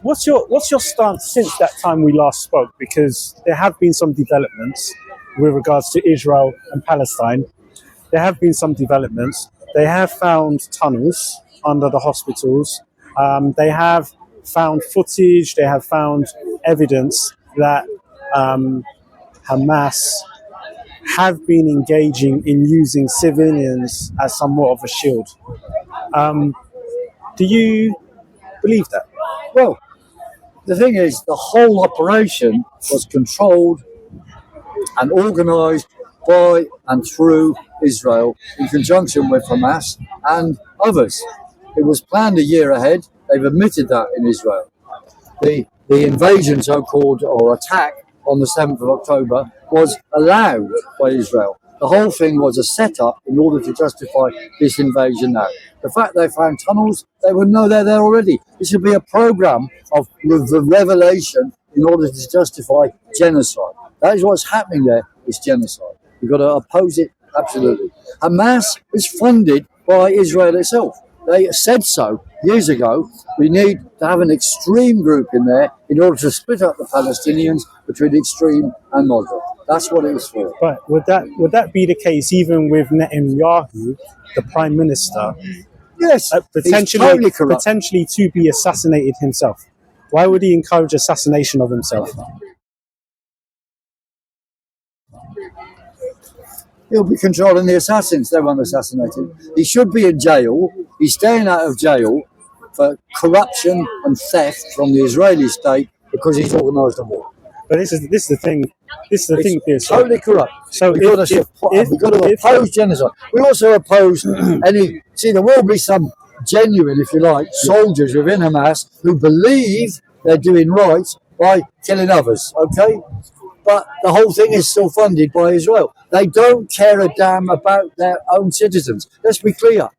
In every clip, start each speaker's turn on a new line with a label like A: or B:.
A: what's your stance since that time we last spoke? Because there have been some developments with regards to Israel and Palestine. There have been some developments. They have found tunnels under the hospitals. They have found footage. They have found evidence that Hamas have been engaging in using civilians as somewhat of a shield. Do you believe that?
B: Well, the thing is, the whole operation was controlled and organised by and through Israel in conjunction with Hamas and others. It was planned a year ahead. They've admitted that in Israel. The invasion, so-called, or attack on the 7th of October was allowed by Israel. The whole thing was a setup in order to justify this invasion now. The fact they found tunnels, they would know they're there already. This would be a program of the revelation in order to justify genocide. That is what's happening there, is genocide. You've got to oppose it, absolutely. Hamas is funded by Israel itself. They said so years ago. We need to have an extreme group in there in order to split up the Palestinians between extreme and moderate. That's what it was for.
A: But would that be the case even with Netanyahu, the Prime Minister?
B: Yes,
A: potentially to be assassinated himself. Why would he encourage assassination of himself?
B: He'll be controlling the assassins. They won't assassinate him. He should be in jail. He's staying out of jail for corruption and theft from the Israeli state because he's organised a war.
A: But this is the thing. This is the thing, Piers.
B: Totally corrupt.
A: So
B: we've got to oppose genocide. We also oppose any. See, there will be some genuine, if you like, soldiers within Hamas who believe they're doing right by killing others. Okay, but the whole thing is still funded by Israel. They don't care a damn about their own citizens. Let's be clear.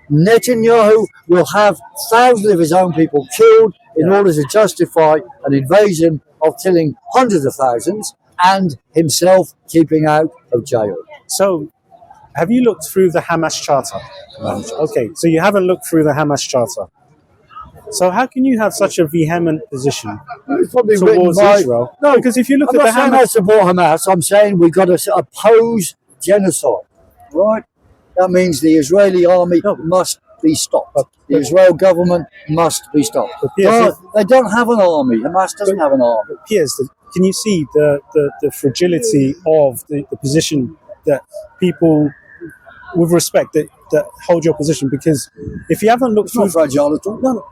B: Netanyahu will have thousands of his own people killed in order to justify an invasion of killing hundreds of thousands and himself keeping out of jail.
A: So, have you looked through the Hamas Charter? Okay, so you haven't looked through the Hamas Charter. So how can you have such a vehement position towards Israel? No, because if you look at the Hamas...
B: I support Hamas. I'm saying we've got to oppose genocide, right? That means the Israeli army must be stopped. The Israel government must be stopped. Piers, they don't have an army. Hamas doesn't have an army.
A: Piers, can you see the fragility of the position that people, with respect, that hold your position? Because if you haven't looked through...
B: It's not fragile at all.
A: No.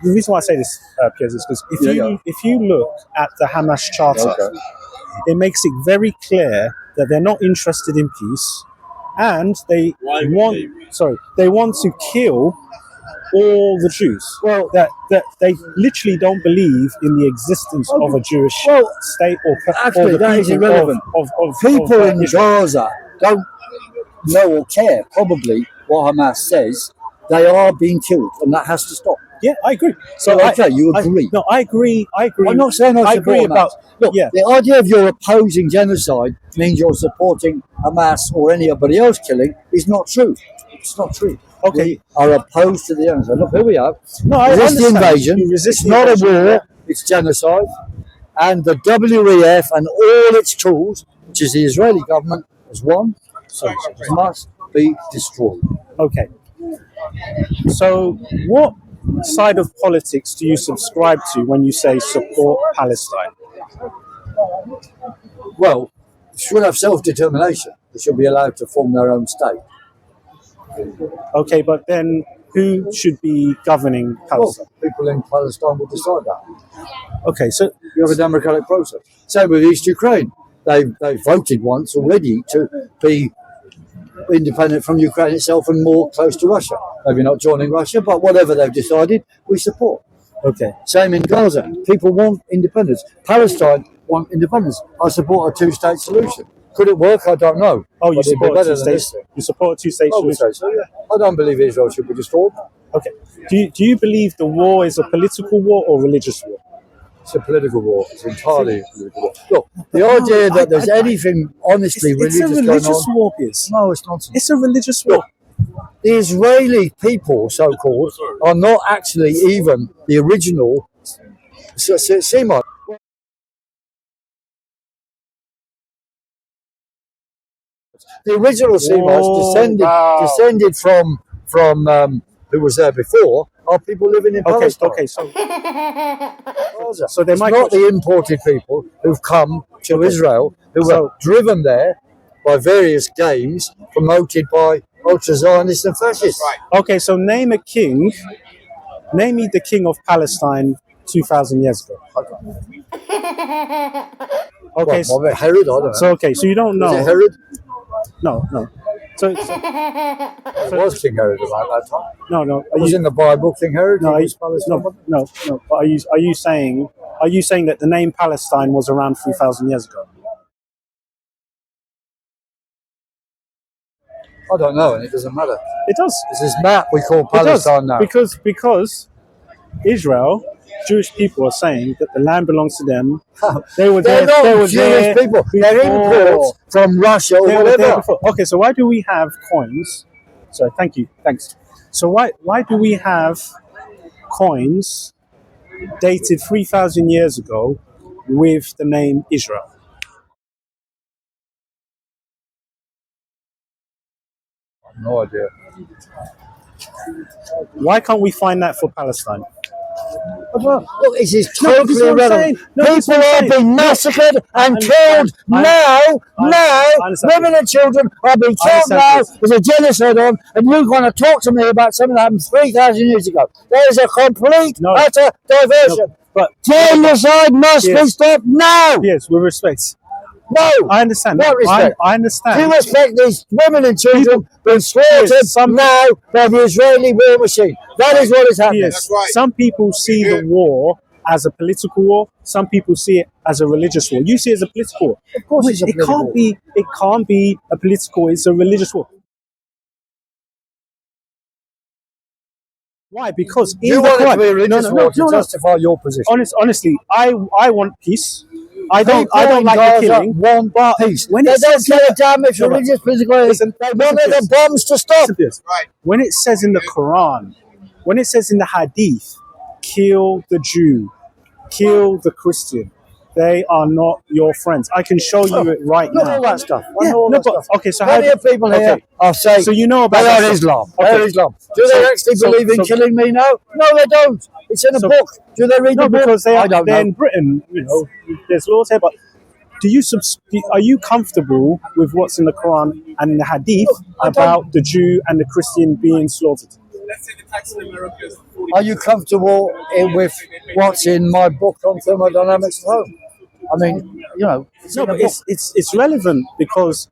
A: The reason why I say this, Piers, is because if you look at the Hamas Charter, it makes it very clear that they're not interested in peace, and they want to kill all the Jews. Well, that they literally don't believe in the existence of a Jewish state or
B: actually, that is irrelevant. People in Gaza don't know or care probably what Hamas says. They are being killed, and that has to stop.
A: Yeah, I agree.
B: So you agree?
A: I agree.
B: I'm not saying I agree about. Look, the idea of you're opposing genocide means you're supporting Hamas or anybody else killing is not true. It's not true.
A: Okay,
B: we are opposed to the genocide. Look, here we are.
A: No, I
B: resist
A: understand.
B: The invasion. It's not a war. It's genocide, and the WEF and all its tools, which is the Israeli government, as one, must be destroyed.
A: Okay. So, what side of politics do you subscribe to when you say support Palestine?
B: Well, they should have self-determination. They should be allowed to form their own state.
A: Okay, but then who should be governing Palestine?
B: Well, people in Palestine will decide that.
A: Okay, so
B: you have a democratic process. Same with East Ukraine. They voted once already to be independent from Ukraine itself and more close to Russia. Maybe not joining Russia, but whatever they've decided, we support.
A: Okay.
B: Same in Gaza. People want independence. Palestine want independence. I support a two-state solution. Could it work? I don't know.
A: Oh, you support a two-state? You support a two-state solution?
B: So, yeah. I don't believe Israel should be destroyed.
A: Okay. Do you believe the war is a political war or religious war?
B: It's a political war. It's entirely a political war. Look, the idea that there's anything honestly religious going on... It's a religious
A: war, Piers.
B: No, it's nonsense.
A: It's a religious war.
B: Look, the Israeli people, so-called, are not actually even the original Semite. The original Semites descended from who was there before are people living in Palestine.
A: Okay, so
B: they might not the imported people who've come to Israel who were driven there by various games promoted by ultra-Zionists and fascists.
A: Okay, so name me the king of Palestine 2,000 years ago. Okay,
B: well, Herod, I don't know.
A: So you don't know.
B: Was it Herod?
A: No. So
B: it was King Herod about that time.
A: No.
B: It was in the Bible, King Herod.
A: No. But are you saying that the name Palestine was around 3,000 years ago?
B: I don't know, and it doesn't matter.
A: It does.
B: It's this map we call Palestine now.
A: Because Israel, Jewish people are saying that the land belongs to them. They were there.
B: They're not Jewish people. They're imports from Russia or whatever.
A: Okay, so why do we have coins? So thanks. So why do we have coins dated 3,000 years ago with the name Israel?
B: I have no idea.
A: Why can't we find that for Palestine?
B: Look, this is totally irrelevant. People are being massacred and killed now. Women and children are being killed now. There's a genocide on, and you're going to talk to me about something that happened 3,000 years ago. There is a complete, utter diversion.
A: But
B: genocide must be stopped now.
A: Yes, with respect.
B: No,
A: I understand.
B: What respect?
A: I understand.
B: Do you respect these women and children being slaughtered now by the Israeli war machine? That is what is happening.
A: Yes. That's right. Some people see the war as a political war. Some people see it as a religious war. You see it as a political war.
B: Of course, it's a political war.
A: It can't be a political. It's a religious war. Why? Because
B: you want it to be a religious war to justify your position.
A: Honestly, I want peace. I don't like the killing.
B: Want peace. When they don't care a damn if religious political is. They wanted the bombs to stop.
A: Right. When it says in the Quran, when it says in the Hadith, kill the Jew, kill the Christian, they are not your friends. I can show you it right now.
B: All that stuff.
A: Okay, so how
B: do people here are saying?
A: So you know about
B: they are Islam. Okay. They're Islam. Do they actually believe in killing me now? No, they don't. It's in a book. Do they read the book?
A: Because they're in Britain. You know, there's laws here. But are you comfortable with what's in the Quran and the Hadith about the Jew and the Christian being slaughtered?
C: Let's say the tax in America is 40%.
B: Are you comfortable with what's in my book on thermodynamics at home? I mean, you know,
A: it's relevant because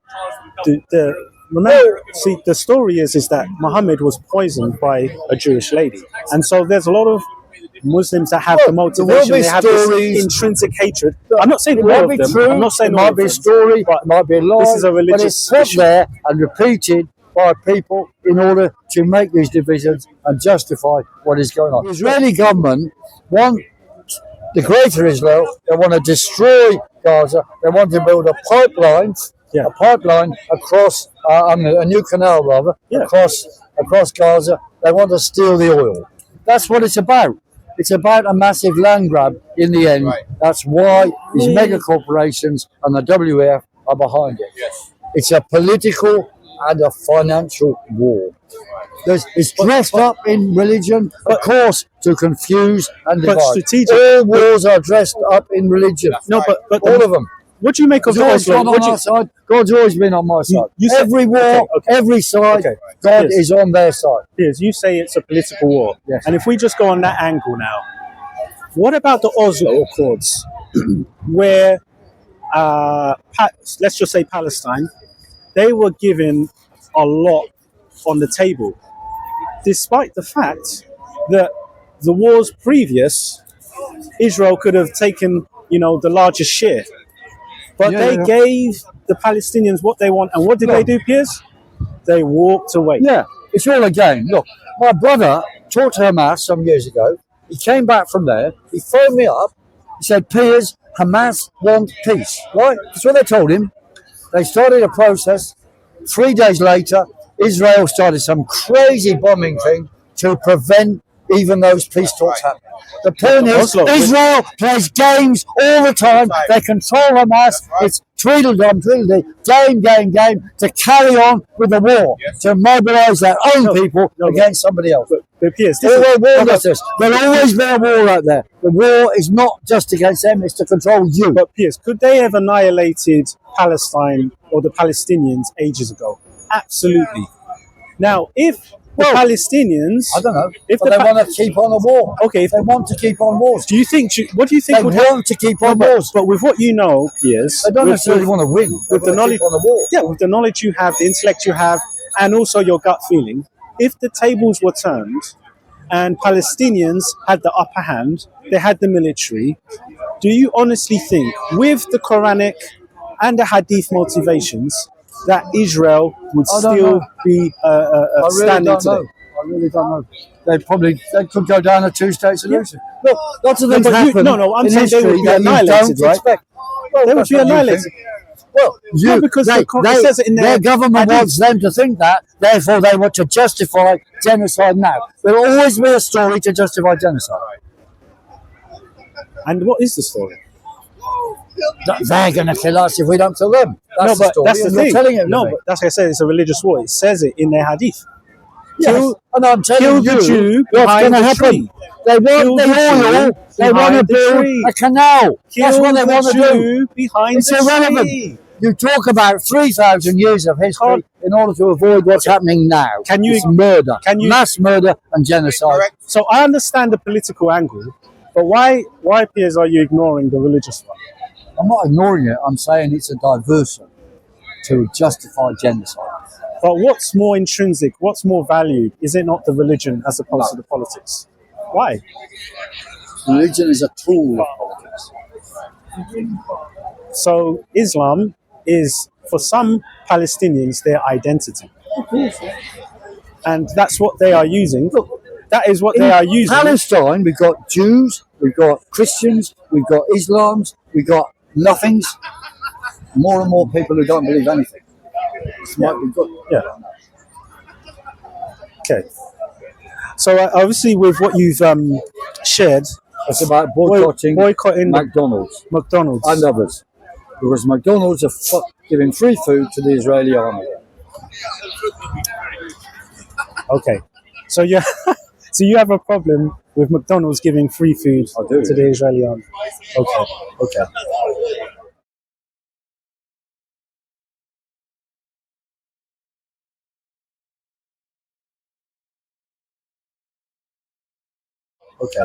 A: remember, the story is that Muhammad was poisoned by a Jewish lady, and so there's a lot of Muslims that have the motivation. They have this intrinsic hatred. I'm not saying all of them.
B: True.
A: I'm not saying
B: it might be a story, it might be a lie.
A: This is a religious
B: but it's put there and repeated by people in order to make these divisions and justify what is going on. The Israeli government want the greater Israel. They want to destroy Gaza. They want to build a pipeline across a new canal across Gaza. They want to steal the oil. That's what it's about. It's about a massive land grab in the end. Right. That's why these mega corporations and the WEF are behind it.
C: Yes.
B: It's a political and a financial war. It's dressed up in religion, of course, to confuse and divide. All wars are dressed up in religion.
A: No, but
B: all of them.
A: What do you make of
B: God's on our side? God's always been on my side. Every war, every side, God is on their side.
A: Piers, you say it's a political war.
B: Yes.
A: And if we just go on that angle now, what about the Oslo Accords, where, let's just say Palestine, they were given a lot on the table, despite the fact that the wars previous, Israel could have taken, the largest share. But they gave the Palestinians what they want. And what did they do, Piers? They walked away.
B: Yeah, it's all a game. Look, my brother talked to Hamas some years ago. He came back from there. He phoned me up. He said, Piers, Hamas want peace. Right? That's what they told him. They started a process. 3 days later, Israel started some crazy bombing thing to prevent even those peace talks happen. The point is, Israel plays games all the time. They control Hamas. It's tweedledum, game to carry on with the war, to mobilise their own people against somebody else.
A: But Piers,
B: There'll always be a war out there. The war is not just against them, it's to control you.
A: But Piers, could they have annihilated Palestine or the Palestinians ages ago? Absolutely. Now, if the Palestinians...
B: I don't know. If they want to keep on a war.
A: Okay.
B: If they want to keep on wars.
A: Do you think... What do you think
B: they want to keep on wars.
A: But with what you know, Piers...
B: They don't necessarily want to win.
A: With the knowledge...
B: on a war.
A: Yeah, with the knowledge you have, the intellect you have, and also your gut feeling, if the tables were turned and Palestinians had the upper hand, they had the military, do you honestly think, with the Quranic and the Hadith motivations, that Israel would still be standing today?
B: I really don't know. They could go down a two-state solution. Look, lots of things happen.
A: I'm saying they would be annihilated, right?
B: Well,
A: they would be annihilated.
B: Well,
A: because it says it in
B: their government wants them to think that, therefore they want to justify genocide now. There will always be a story to justify genocide.
A: And what is the story?
B: They're going to kill us if we don't kill them. That's the story.
A: That's the thing.
B: But
A: that's like I said, it's a religious war. It says it in their hadith.
B: Yes. And I'm telling you,
A: Jew
B: what's going to happen. They want the oil. They want to build a canal. That's what they want to do. It's irrelevant. You talk about 3,000 years of history in order to avoid what's happening now. It's murder, mass murder and genocide.
A: So I understand the political angle, but why, Piers, are you ignoring the religious one?
B: I'm not ignoring it. I'm saying it's a diversion to justify genocide.
A: But what's more intrinsic? What's more valued? Is it not the religion as opposed to the politics? Why?
B: Religion is a tool of politics.
A: So Islam is, for some Palestinians, their identity. And that's what they are using. That is what they are using.
B: In Palestine, we've got Jews, we've got Christians, we've got Islams, we've got nothings. More and more people who don't believe anything.
A: Yeah. Okay. So obviously, with what you've shared,
B: it's about boycotting McDonald's and others, because McDonald's are giving free food to the Israeli army.
A: Okay. So you have a problem with McDonald's giving free food to the Israeli army. Okay. Okay.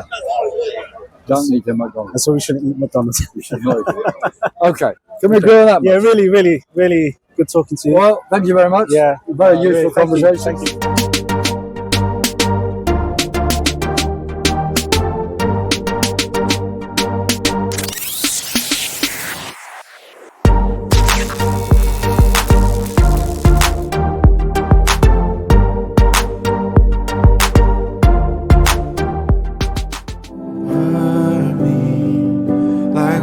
B: Don't eat the McDonald's.
A: So we shouldn't eat McDonald's.
B: We should not eat it. Okay. Can we agree on that?
A: Yeah, really, really, really good talking to you.
B: Well, thank you very much.
A: Yeah.
B: Very useful conversation.
A: Thank you.
D: Like